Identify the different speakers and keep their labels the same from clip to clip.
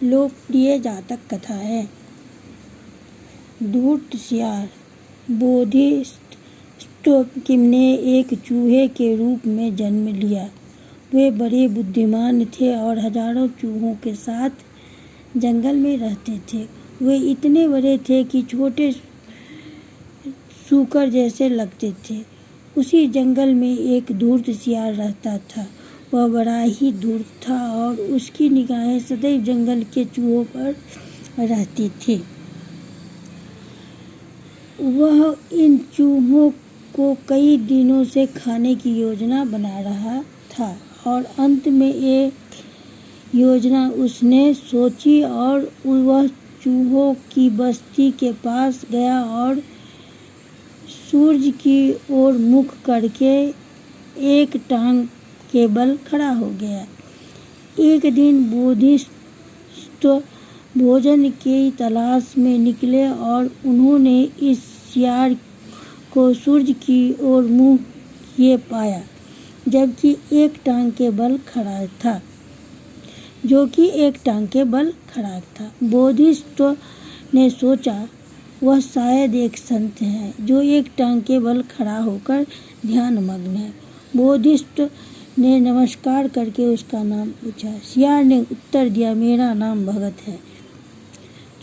Speaker 1: लोकप्रिय जातक कथा है। धूर्त सियार। बोधिसत्व ने एक चूहे के रूप में जन्म लिया। वे बड़े बुद्धिमान थे और हजारों चूहों के साथ जंगल में रहते थे। वे इतने बड़े थे कि छोटे सूकर जैसे लगते थे। उसी जंगल में एक धूर्त सियार रहता था। वह बड़ा ही धूर्त था और उसकी निगाहें सदैव जंगल के चूहों पर रहती थी। वह इन चूहों को कई दिनों से खाने की योजना बना रहा था और अंत में एक योजना उसने सोची और वह चूहों की बस्ती के पास गया और सूरज की ओर मुख करके एक टांग के बल खड़ा हो गया। एक दिन बोधिसत्व भोजन की तलाश में निकले और उन्होंने इस सियार को सूरज की ओर मुँह किए पाया, जबकि एक टांग के बल खड़ा था। बोधिसत्व ने सोचा, वह शायद एक संत है जो एक टांग के बल खड़ा होकर ध्यान मग्न है। बोधिसत्व ने नमस्कार करके उसका नाम पूछा। सियार ने उत्तर दिया, मेरा नाम भगत है।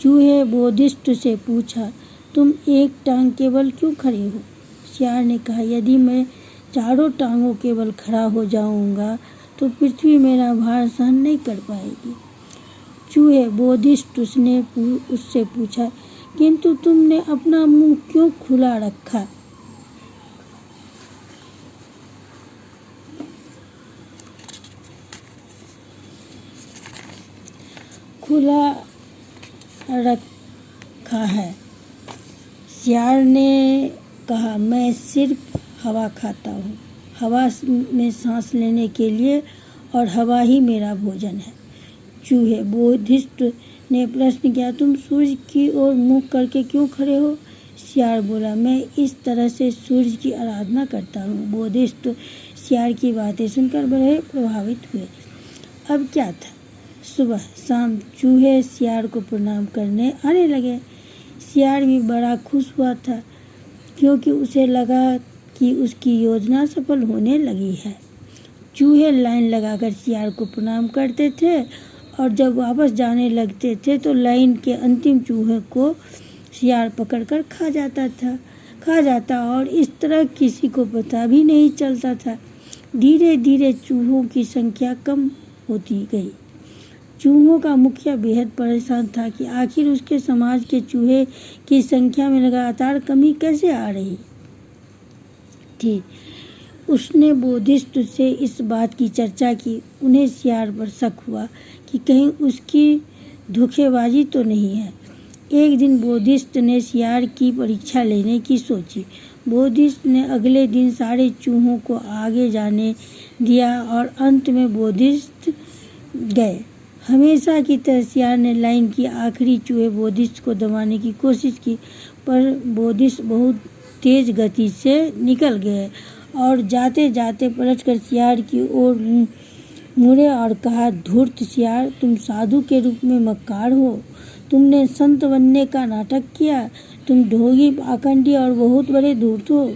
Speaker 1: चूहे बोधिसत्व से पूछा, तुम एक टांग के बल क्यों खड़े हो? सियार ने कहा, यदि मैं चारों टांगों के बल खड़ा हो जाऊंगा तो पृथ्वी मेरा भार सहन नहीं कर पाएगी। चूहे बोधिसत्व ने उससे पूछा, किंतु तुमने अपना मुंह क्यों खुला रखा? खुला रखा है। सियार ने कहा, मैं सिर्फ हवा खाता हूँ, हवा में सांस लेने के लिए, और हवा ही मेरा भोजन है। चूहे बोधिसत्व ने प्रश्न किया, तुम सूरज की ओर मुँह करके क्यों खड़े हो? सियार बोला, मैं इस तरह से सूरज की आराधना करता हूँ। बोधिसत्व सियार की बातें सुनकर बड़े प्रभावित हुए। अब क्या था? सुबह शाम चूहे सियार को प्रणाम करने आने लगे। सियार भी बड़ा खुश हुआ था क्योंकि उसे लगा कि उसकी योजना सफल होने लगी है। चूहे लाइन लगाकर सियार को प्रणाम करते थे और जब वापस जाने लगते थे तो लाइन के अंतिम चूहे को सियार पकड़कर खा जाता और इस तरह किसी को पता भी नहीं चलता था। धीरे धीरे चूहों की संख्या कम होती गई। चूहों का मुखिया बेहद परेशान था कि आखिर उसके समाज के चूहे की संख्या में लगातार कमी कैसे आ रही थी। उसने बोधिसत्व से इस बात की चर्चा की। उन्हें सियार पर शक हुआ कि कहीं उसकी धोखेबाजी तो नहीं है। एक दिन बोधिसत्व ने सियार की परीक्षा लेने की सोची। बोधिसत्व ने अगले दिन सारे चूहों को आगे जाने दिया और अंत में बोधिसत्व गए। हमेशा की तरह सियार ने लाइन की आखिरी चूहे बोधिसत्व को दबाने की कोशिश की, पर बोधिसत्व बहुत तेज गति से निकल गए और जाते जाते पलटकर सियार की ओर मुड़े और कहा, धूर्त सियार, तुम साधु के रूप में मक्कार हो। तुमने संत बनने का नाटक किया। तुम ढोंगी, पाखंडी और बहुत बड़े धूर्त हो।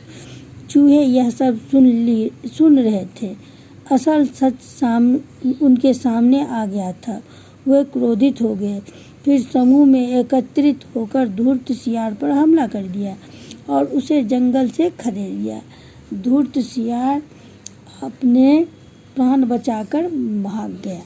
Speaker 1: चूहे यह सब सुन रहे थे। असल सच उनके सामने आ गया था। वे क्रोधित हो गए। फिर समूह में एकत्रित होकर धूर्त सियार पर हमला कर दिया और उसे जंगल से खदेड़ दिया। धूर्त सियार अपने प्राण बचाकर भाग गया।